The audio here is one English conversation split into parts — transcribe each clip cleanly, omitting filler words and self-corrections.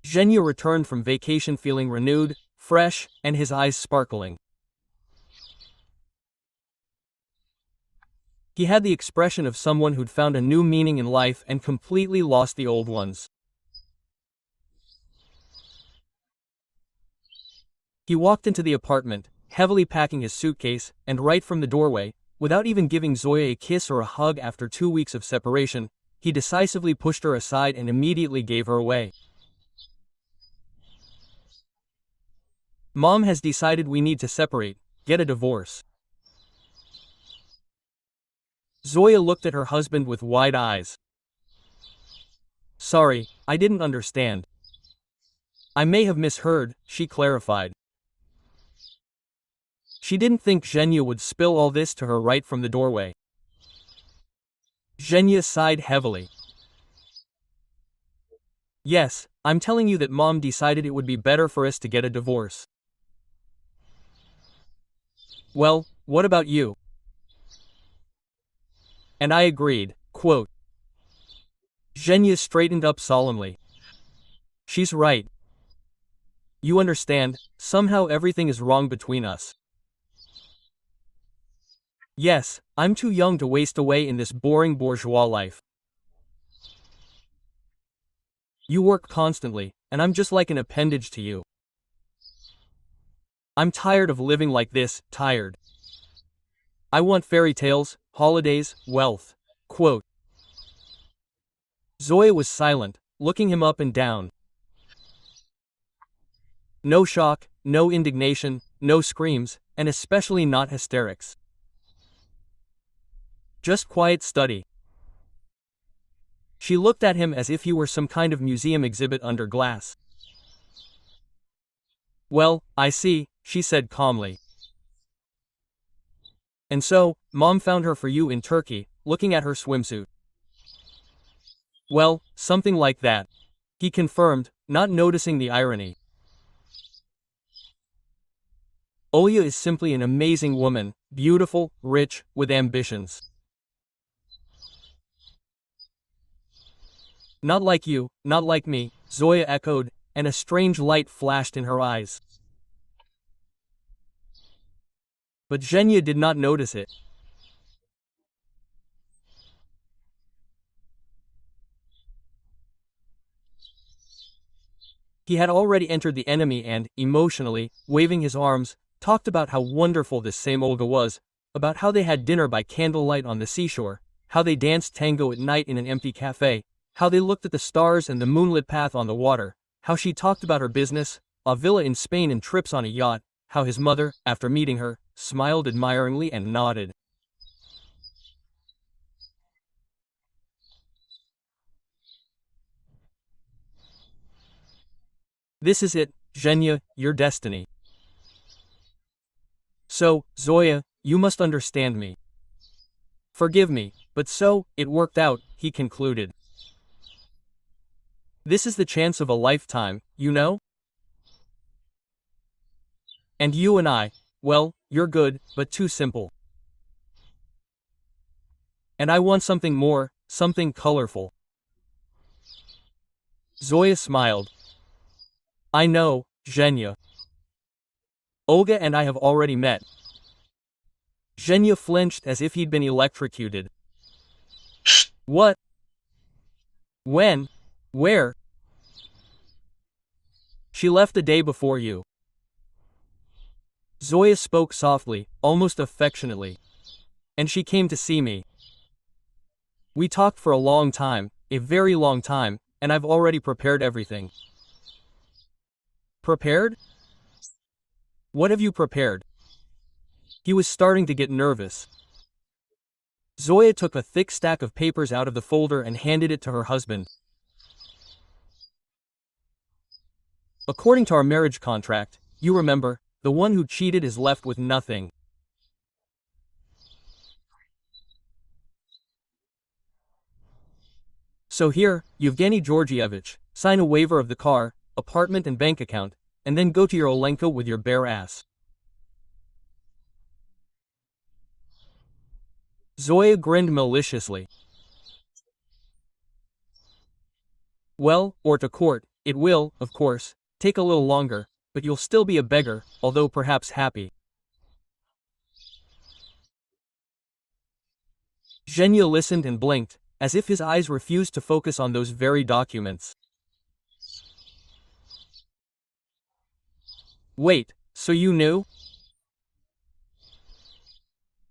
Zhenya returned from vacation feeling renewed, fresh, and his eyes sparkling. He had the expression of someone who'd found a new meaning in life and completely lost the old ones. He walked into the apartment, heavily packing his suitcase, and right from the doorway, without even giving Zoya a kiss or a hug after 2 weeks of separation, he decisively pushed her aside and immediately gave her away. Mom has decided we need to separate, get a divorce. Zoya looked at her husband with wide eyes. Sorry, I didn't understand. I may have misheard, she clarified. She didn't think Zhenya would spill all this to her right from the doorway. Zhenya sighed heavily. Yes, I'm telling you that Mom decided it would be better for us to get a divorce. Well, what about you? And I agreed, quote. Zhenya straightened up solemnly. She's right. You understand, somehow everything is wrong between us. Yes, I'm too young to waste away in this boring bourgeois life. You work constantly, and I'm just like an appendage to you. I'm tired of living like this, tired. I want fairy tales, holidays, wealth. Quote. Zoya was silent, looking him up and down. No shock, no indignation, no screams, and especially not hysterics. Just quiet study. She looked at him as if he were some kind of museum exhibit under glass. Well, I see, she said calmly. And so, Mom found her for you in Turkey, looking at her swimsuit. Well, something like that, he confirmed, not noticing the irony. Oya is simply an amazing woman, beautiful, rich, with ambitions. Not like you, not like me, Zoya echoed, and a strange light flashed in her eyes. But Zhenya did not notice it. He had already entered the enemy and, emotionally, waving his arms, talked about how wonderful this same Olga was, about how they had dinner by candlelight on the seashore, how they danced tango at night in an empty cafe, how they looked at the stars and the moonlit path on the water, how she talked about her business, a villa in Spain and trips on a yacht, how his mother, after meeting her, smiled admiringly and nodded. This is it, Zhenya, your destiny. So, Zoya, you must understand me. Forgive me, but so, it worked out, he concluded. This is the chance of a lifetime, you know? And you and I, well, you're good, but too simple. And I want something more, something colorful. Zoya smiled. I know, Zhenya. Olga and I have already met. Zhenya flinched as if he'd been electrocuted. What? When? Where? She left the day before you. Zoya spoke softly, almost affectionately. And she came to see me. We talked for a long time, a very long time, and I've already prepared everything. Prepared? What have you prepared? He was starting to get nervous. Zoya took a thick stack of papers out of the folder and handed it to her husband. According to our marriage contract, you remember, the one who cheated is left with nothing. So here, Yevgeny Georgievich, sign a waiver of the car, apartment and bank account, and then go to your Olenka with your bare ass. Zoya grinned maliciously. Well, or to court, It will, of course, take a little longer, but you'll still be a beggar, although perhaps happy. Zhenya listened and blinked, as if his eyes refused to focus on those very documents. Wait, so you knew?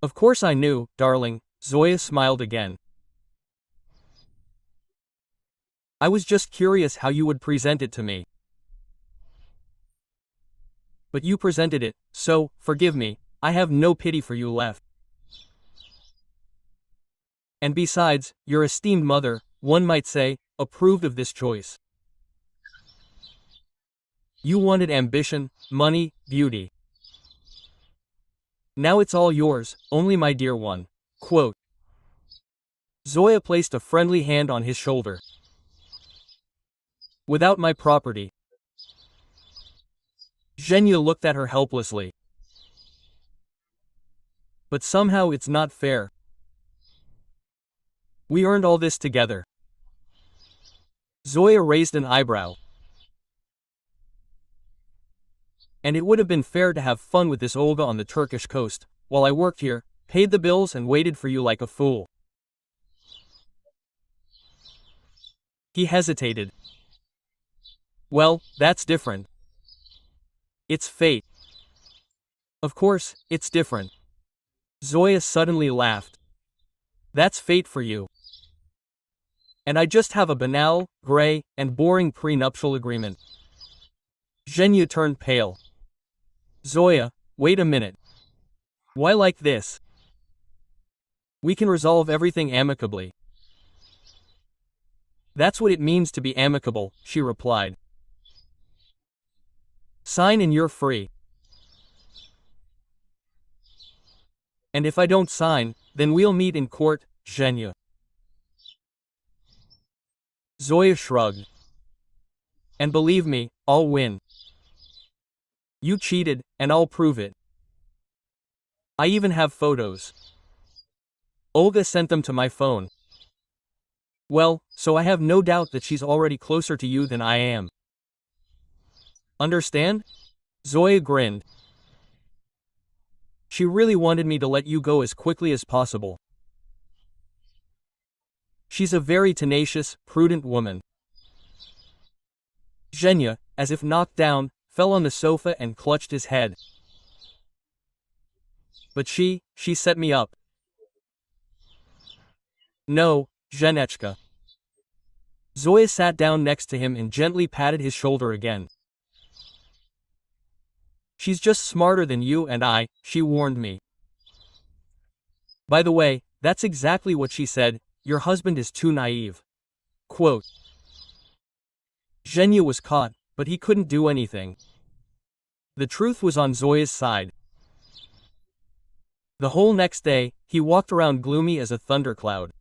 Of course I knew, darling, Zoya smiled again. I was just curious how you would present it to me. But you presented it, so, forgive me, I have no pity for you left. And besides, your esteemed mother, one might say, approved of this choice. You wanted ambition, money, beauty. Now it's all yours, only my dear one. Quote. Zoya placed a friendly hand on his shoulder. Without my property. Zhenya looked at her helplessly. But somehow it's not fair. We earned all this together. Zoya raised an eyebrow. And it would have been fair to have fun with this Olga on the Turkish coast, while I worked here, paid the bills and waited for you like a fool. He hesitated. Well, that's different. It's fate. Of course, it's different. Zoya suddenly laughed. That's fate for you. And I just have a banal, gray, and boring prenuptial agreement. Zhenya turned pale. Zoya, wait a minute. Why like this? We can resolve everything amicably. That's what it means to be amicable, she replied. Sign and you're free. And if I don't sign, then we'll meet in court, Zhenya. Zoya shrugged. And believe me, I'll win. You cheated, and I'll prove it. I even have photos. Olga sent them to my phone. Well, so I have no doubt that she's already closer to you than I am. Understand? Zoya grinned. She really wanted me to let you go as quickly as possible. She's a very tenacious, prudent woman. Zhenya, as if knocked down, fell on the sofa and clutched his head. But she set me up. No, Zhenechka. Zoya sat down next to him and gently patted his shoulder again. She's just smarter than you and I, she warned me. By the way, that's exactly what she said, your husband is too naive. Quote. Zhenya was caught, but he couldn't do anything. The truth was on Zoya's side. The whole next day, he walked around gloomy as a thundercloud.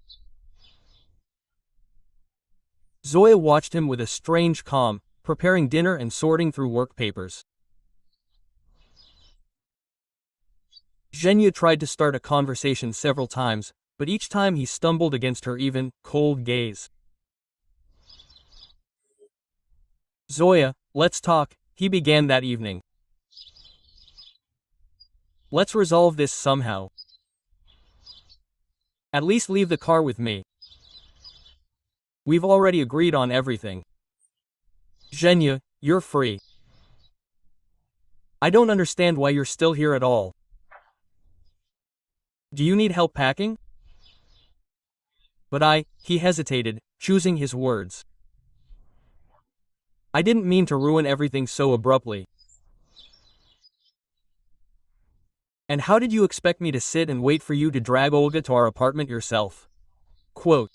Zoya watched him with a strange calm, preparing dinner and sorting through work papers. Zhenya tried to start a conversation several times, but each time he stumbled against her even, cold gaze. Zoya, let's talk, he began that evening. Let's resolve this somehow. At least leave the car with me. We've already agreed on everything. Zhenya, you're free. I don't understand why you're still here at all. Do you need help packing? But he hesitated, choosing his words. I didn't mean to ruin everything so abruptly. And how did you expect me to sit and wait for you to drag Olga to our apartment yourself? Quote.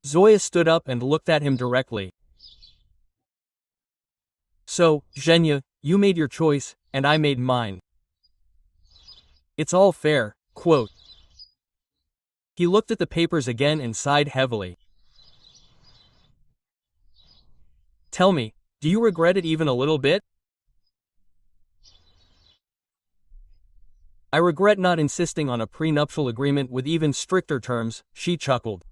Zoya stood up and looked at him directly. So, Zhenya, you made your choice, and I made mine. It's all fair, quote. He looked at the papers again and sighed heavily. Tell me, do you regret it even a little bit? I regret not insisting on a prenuptial agreement with even stricter terms, she chuckled.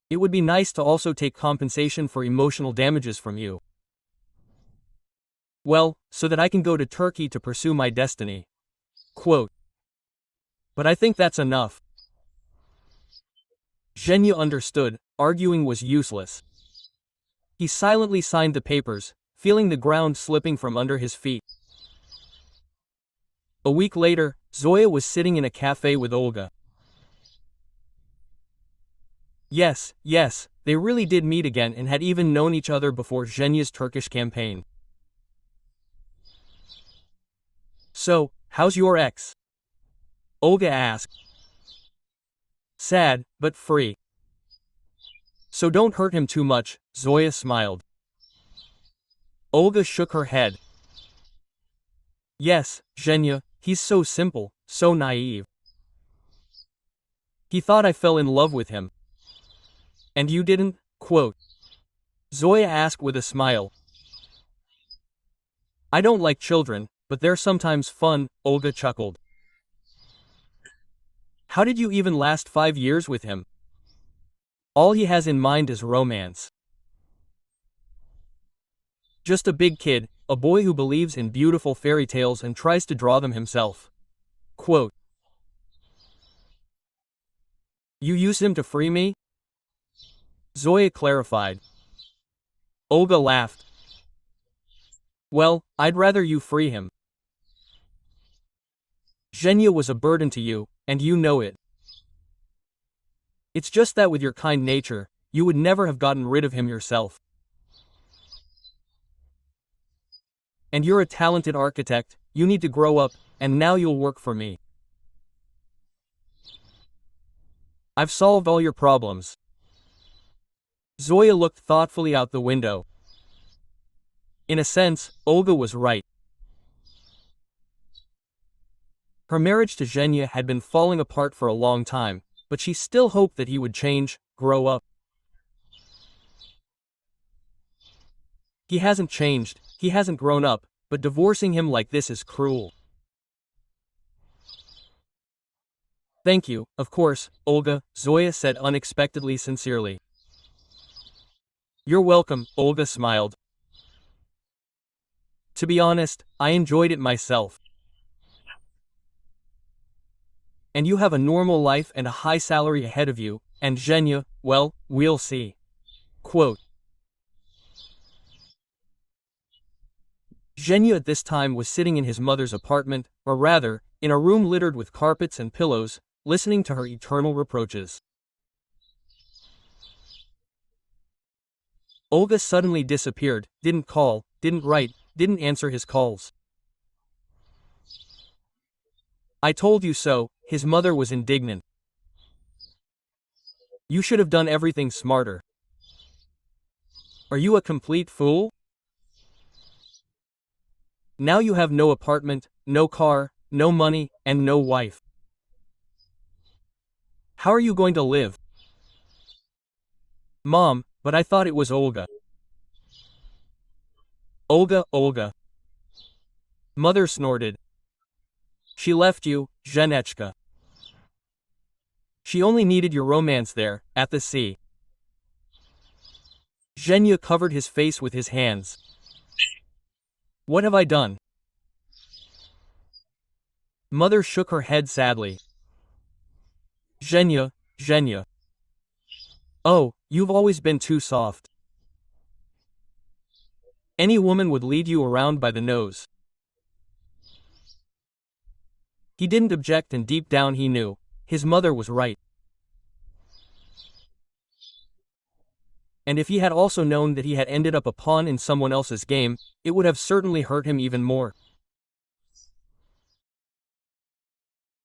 It would be nice to also take compensation for emotional damages from you. Well, so that I can go to Turkey to pursue my destiny. Quote. But I think that's enough. Zhenya understood, arguing was useless. He silently signed the papers, feeling the ground slipping from under his feet. A week later, Zoya was sitting in a cafe with Olga. Yes, they really did meet again and had even known each other before Zhenya's Turkish campaign. So, how's your ex? Olga asked. Sad, but free. So don't hurt him too much, Zoya smiled. Olga shook her head. Yes, Zhenya, he's so simple, so naive. He thought I fell in love with him. And you didn't? Quote. Zoya asked with a smile. I don't like children, but they're sometimes fun, Olga chuckled. How did you even last 5 years with him? All he has in mind is romance. Just a big kid, a boy who believes in beautiful fairy tales and tries to draw them himself. Quote. You used him to free me? Zoya clarified. Olga laughed. Well, I'd rather you free him. Zhenya was a burden to you, and you know it. It's just that with your kind nature, you would never have gotten rid of him yourself. And you're a talented architect, you need to grow up, and now you'll work for me. I've solved all your problems. Zoya looked thoughtfully out the window. In a sense, Olga was right. Her marriage to Zhenya had been falling apart for a long time, but she still hoped that he would change, grow up. He hasn't changed, he hasn't grown up, but divorcing him like this is cruel. Thank you, of course, Olga, Zoya said unexpectedly sincerely. You're welcome, Olga smiled. To be honest, I enjoyed it myself. And you have a normal life and a high salary ahead of you, and Zhenya, well, we'll see. Quote. Zhenya at this time was sitting in his mother's apartment, or rather, in a room littered with carpets and pillows, listening to her eternal reproaches. Olga suddenly disappeared, didn't call, didn't write, didn't answer his calls. I told you so, his mother was indignant. You should have done everything smarter. Are you a complete fool? Now you have no apartment, no car, no money, and no wife. How are you going to live? Mom, but I thought it was Olga. Olga. Mother snorted. She left you, Zhenechka. She only needed your romance there, at the sea. Zhenya covered his face with his hands. What have I done? Mother shook her head sadly. Zhenya. Oh, you've always been too soft. Any woman would lead you around by the nose. He didn't object, and deep down he knew, his mother was right. And if he had also known that he had ended up a pawn in someone else's game, it would have certainly hurt him even more.